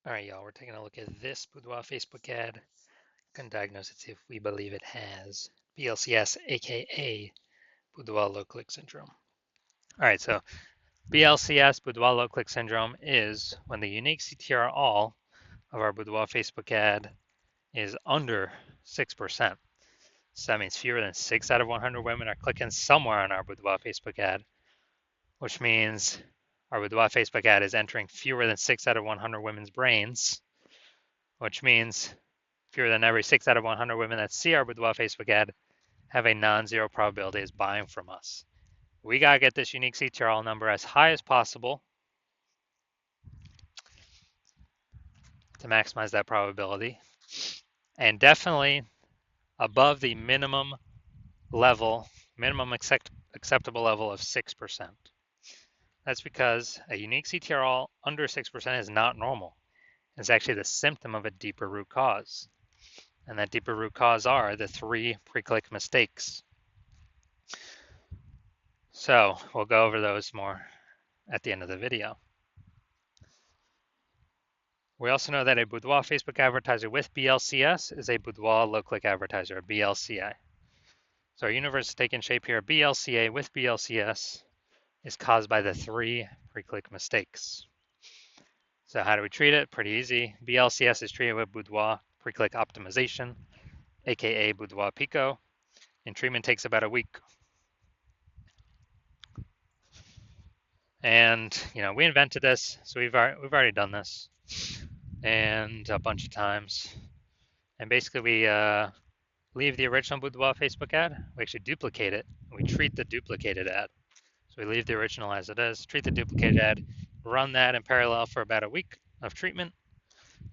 All right, y'all, we're taking a look at this Boudoir Facebook ad. Can diagnose it, see if we believe it has BLCS, aka Boudoir low click syndrome. All right, so BLCS, Boudoir low click syndrome, is when the unique CTR all of our Boudoir Facebook ad is under 6%. So that means fewer than 6 out of 100 women are clicking somewhere on our Boudoir Facebook ad, which means our Boudoir Facebook ad is entering fewer than 6 out of 100 women's brains, which means fewer than every 6 out of 100 women that see our Boudoir Facebook ad have a non-zero probability of buying from us. We got to get this unique CTRL number as high as possible to maximize that probability, and definitely above the minimum acceptable level of 6%. That's because a unique CTRL under 6% is not normal. It's actually the symptom of a deeper root cause. And that deeper root cause are the 3 pre-click mistakes. So we'll go over those more at the end of the video. We also know that a Boudoir Facebook advertiser with BLCS is a Boudoir low-click advertiser, a BLCA. So our universe is taking shape here. BLCA with BLCS is caused by the 3 pre-click mistakes. So how do we treat it? Pretty easy. BLCS is treated with Boudoir pre-click optimization, aka Boudoir Pico, and treatment takes about a week. And we invented this, so we've already done this, and a bunch of times. And basically, we leave the original Boudoir Facebook ad. We actually duplicate it. We treat the duplicated ad. So we leave the original as it is, treat the duplicated ad, run that in parallel for about a week of treatment,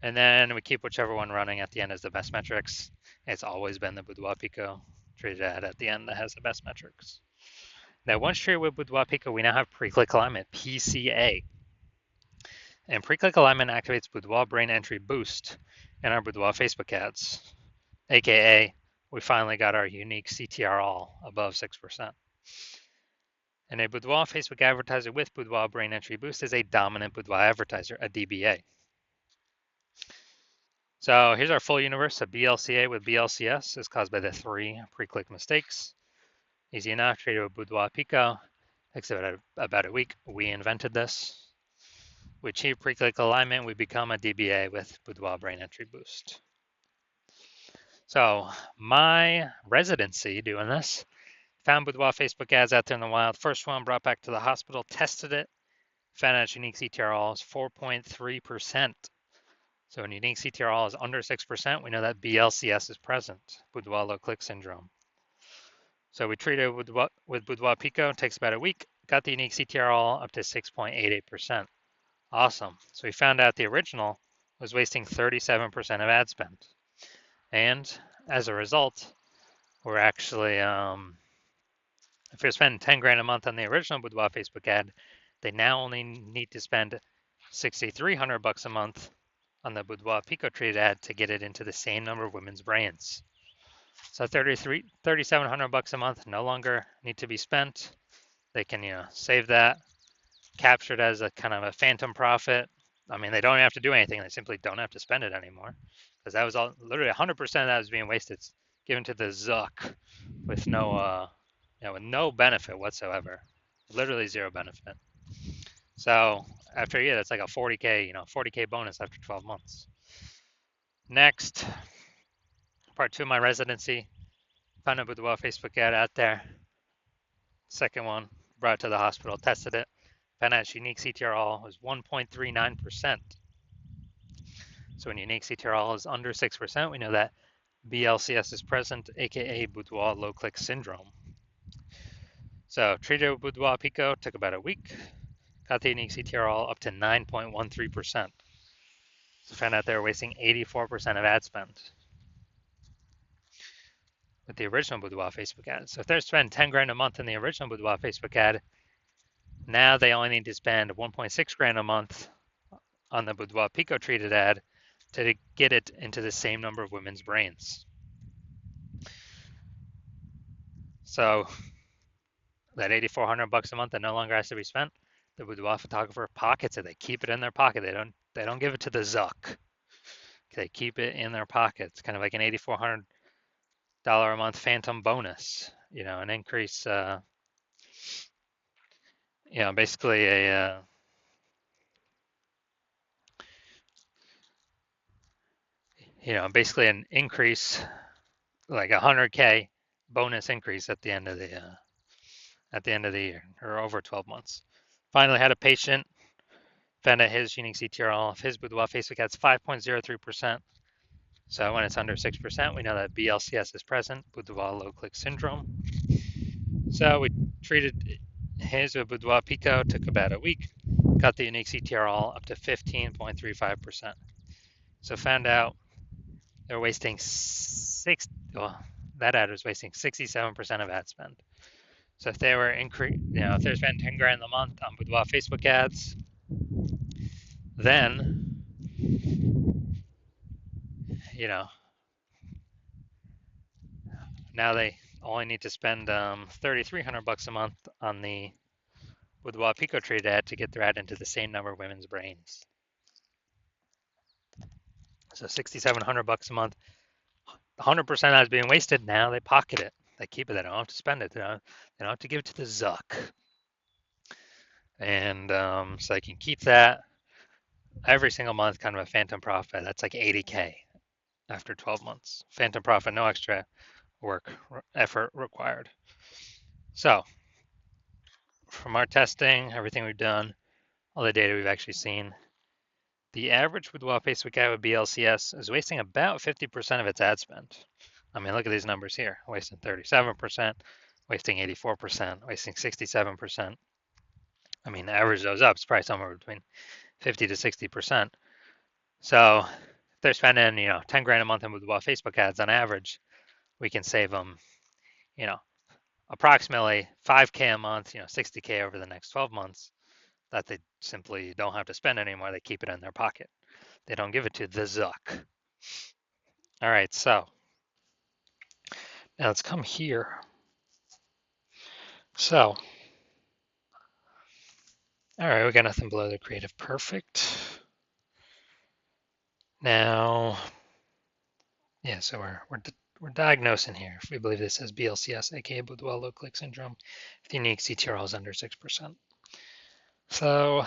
and then we keep whichever one running at the end as the best metrics. It's always been the Boudoir Pico treated ad at the end that has the best metrics. Now, once treated with Boudoir Pico, we now have pre-click alignment, PCA. And pre-click alignment activates Boudoir brain entry boost in our Boudoir Facebook ads, aka we finally got our unique CTR all above 6%. And a Boudoir Facebook advertiser with Boudoir brain entry boost is a dominant Boudoir advertiser, a DBA. So here's our full universe. A BLCA with BLCS is caused by the 3 pre-click mistakes. Easy enough, treated with Boudoir Pico. Takes about a week. We invented this. We achieve pre-click alignment. We become a DBA with Boudoir brain entry boost. So my residency doing this, found Boudoir Facebook ads out there in the wild. First one brought back to the hospital, tested it, found out its unique CTRL is 4.3%. So when unique CTRL is under 6%, we know that BLCS is present, Boudoir low click syndrome. So we treated it with Boudoir Pico, it takes about a week, got the unique CTRL up to 6.88%. Awesome. So we found out the original was wasting 37% of ad spend. And as a result, we're actually, if you're spending 10 grand a month on the original Boudoir Facebook ad, they now only need to spend 6,300 bucks a month on the Boudoir Pico treated ad to get it into the same number of women's brains. So 3,700 bucks a month no longer need to be spent. They can, save that, capture it as a kind of a phantom profit. I mean, they don't have to do anything. They simply don't have to spend it anymore, because that was all literally 100% of that was being wasted, given to the Zuck with no, with no benefit whatsoever, literally zero benefit. So after a year, that's like a 40K, 40K bonus after 12 months. Next, part 2 of my residency, found a Boudoir Facebook ad out there. Second one, brought it to the hospital, tested it, found out its unique CTRL was 1.39%. So when unique CTRL is under 6%, we know that BLCS is present, aka Boudoir low click syndrome. So treated with Boudoir Pico, took about a week, got the unique CTRL up to 9.13%. So found out they were wasting 84% of ad spend with the original Boudoir Facebook ad. So if they're spending 10 grand a month in the original Boudoir Facebook ad, now they only need to spend 1.6 grand a month on the Boudoir Pico treated ad to get it into the same number of women's brains. So that 8,400 bucks a month that no longer has to be spent, the Boudoir photographer pockets it. They keep it in their pocket. They don't give it to the Zuck. They keep it in their pockets, kind of like an $8,400 a month phantom bonus. An increase. Basically basically an increase, like 100K bonus increase at the end of the year, or over 12 months. Finally had a patient found out his unique CTRL of his Boudoir Facebook ads 5.03%. So when it's under 6%, we know that BLCS is present, Boudoir low click syndrome. So we treated his with Boudoir Pico, took about a week, got the unique CTRL up to 15.35%. So found out they're wasting that ad was wasting 67% of ad spend. So if they were if they're spending 10 grand a month on Boudoir Facebook ads, then now they only need to spend $3,300 a month on the Boudoir Pico Trade ad to get their ad into the same number of women's brains. So $6,700 a month, 100% ads being wasted. Now they pocket it, they keep it. They don't have to spend it. They don't have to give it to the Zuck, and so they can keep that every single month, kind of a phantom profit. That's like 80K after 12 months. Phantom profit, no extra effort required. So from our testing, everything we've done, all the data we've actually seen, the average Boudoir Facebook ad with BLCS is wasting about 50% of its ad spend. I mean, look at these numbers here: wasting 37%, wasting 84%, wasting 67%. I mean, average those up, it's probably somewhere between 50 to 60%. So if they're spending, 10 grand a month in Boudoir Facebook ads on average, we can save them, approximately 5K a month, 60K over the next 12 months that they simply don't have to spend anymore. They keep it in their pocket. They don't give it to the Zuck. All right, so now let's come here. So, all right, we got nothing below the creative perfect. Now, yeah, so we're diagnosing here if we believe this as BLCS, aka Boudoir low click syndrome, if the unique CTRL is under 6%. So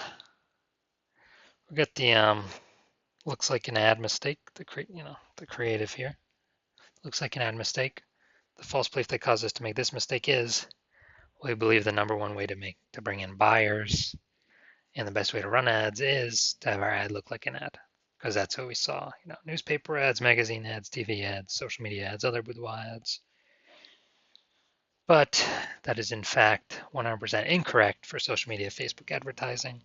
we got the looks like an ad mistake. The creative here looks like an ad mistake. The false belief that caused us to make this mistake is we believe the number one way to bring in buyers and the best way to run ads is to have our ad look like an ad, because that's what we saw. Newspaper ads, magazine ads, TV ads, social media ads, other boudoir ads. But that is in fact 100% incorrect for social media Facebook advertising.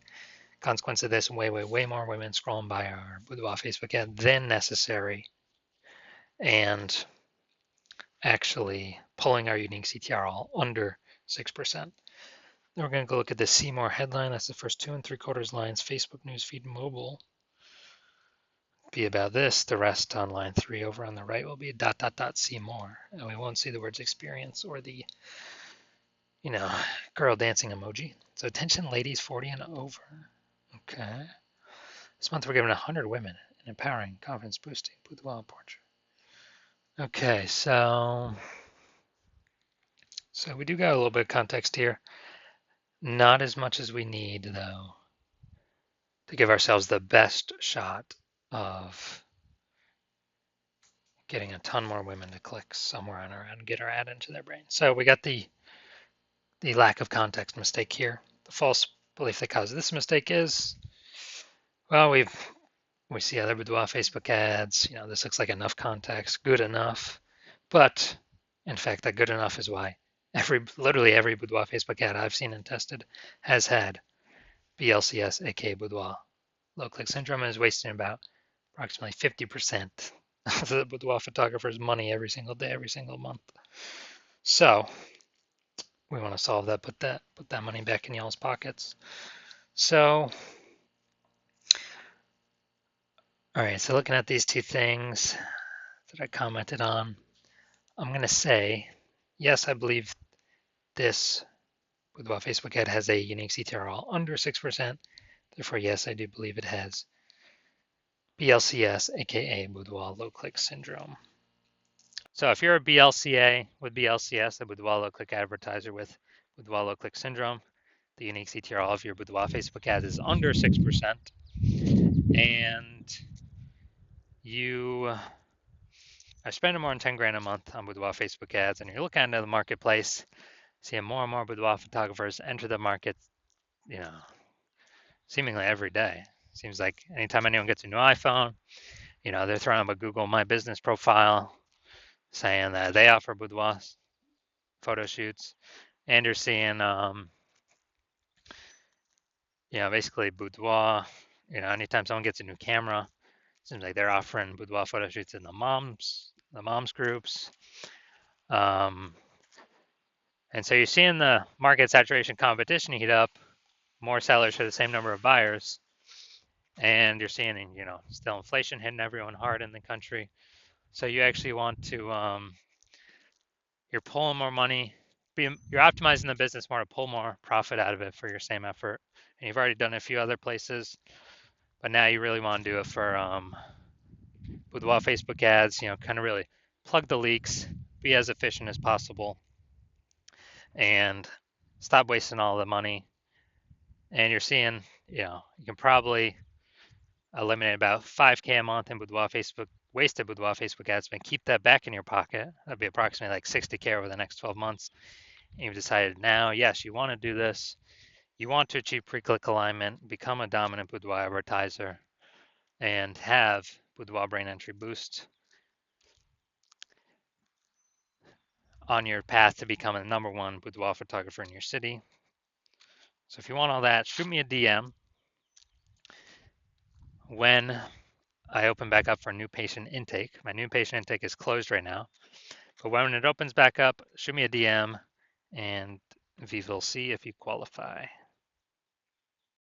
Consequence of this, way more women scrolling by our Boudoir Facebook ad than necessary, and actually pulling our unique CTRL under 6%. Then we're going to go look at the See More headline. That's the first 2 3/4 lines. Facebook newsfeed mobile be about this. The rest on line 3 over on the right will be ... see more. And we won't see the words experience or the girl dancing emoji. So attention ladies 40 and over. Okay. This month we're giving 100 women an empowering, confidence boosting boudoir portrait. Okay, so we do got a little bit of context here. Not as much as we need, though, to give ourselves the best shot of getting a ton more women to click somewhere on our ad and get our ad into their brain. So we got the lack of context mistake here. The false belief that caused this mistake is, well, we see other boudoir Facebook ads. This looks like enough context, good enough. But in fact, that good enough is why literally every boudoir Facebook ad I've seen and tested has had BLCS, aka Boudoir low click syndrome, and is wasting about approximately 50% of the boudoir photographer's money every single day, every single month. So we want to solve that, put that money back in y'all's pockets. So, all right, so looking at these two things that I commented on, I'm going to say, yes, I believe this Boudoir Facebook ad has a unique CTRL under 6%. Therefore, yes, I do believe it has BLCS, aka Boudoir low click syndrome. So if you're a BLCA with BLCS, a Boudoir low click advertiser with Boudoir low click syndrome, the unique CTR of your Boudoir Facebook ads is under 6%, and you are spending more than 10 grand a month on Boudoir Facebook ads, and you're looking into the marketplace, seeing more and more boudoir photographers enter the market, you know, seemingly every day. Seems like anytime anyone gets a new iPhone, they're throwing up a Google My Business profile saying that they offer boudoir photo shoots, and you're seeing, basically boudoir. Anytime someone gets a new camera, it seems like they're offering boudoir photo shoots in the moms groups. And so you're seeing the market saturation competition heat up, more sellers for the same number of buyers, and you're seeing, still inflation hitting everyone hard in the country. So you actually want to, you're pulling more money, you're optimizing the business more to pull more profit out of it for your same effort. And you've already done a few other places, but now you really want to do it for Boudoir Facebook ads, kind of really plug the leaks, be as efficient as possible, and stop wasting all the money. And you're seeing, you can probably eliminate about 5K a month in wasted Boudoir Facebook ads, and keep that back in your pocket. That'd be approximately like 60K over the next 12 months. And you've decided now, yes, you want to do this. You want to achieve pre-click alignment, become a dominant Boudoir advertiser, and have Boudoir brain entry boost on your path to becoming the number one boudoir photographer in your city. So if you want all that, shoot me a DM when I open back up for new patient intake. My new patient intake is closed right now, but when it opens back up, shoot me a DM and we will see if you qualify.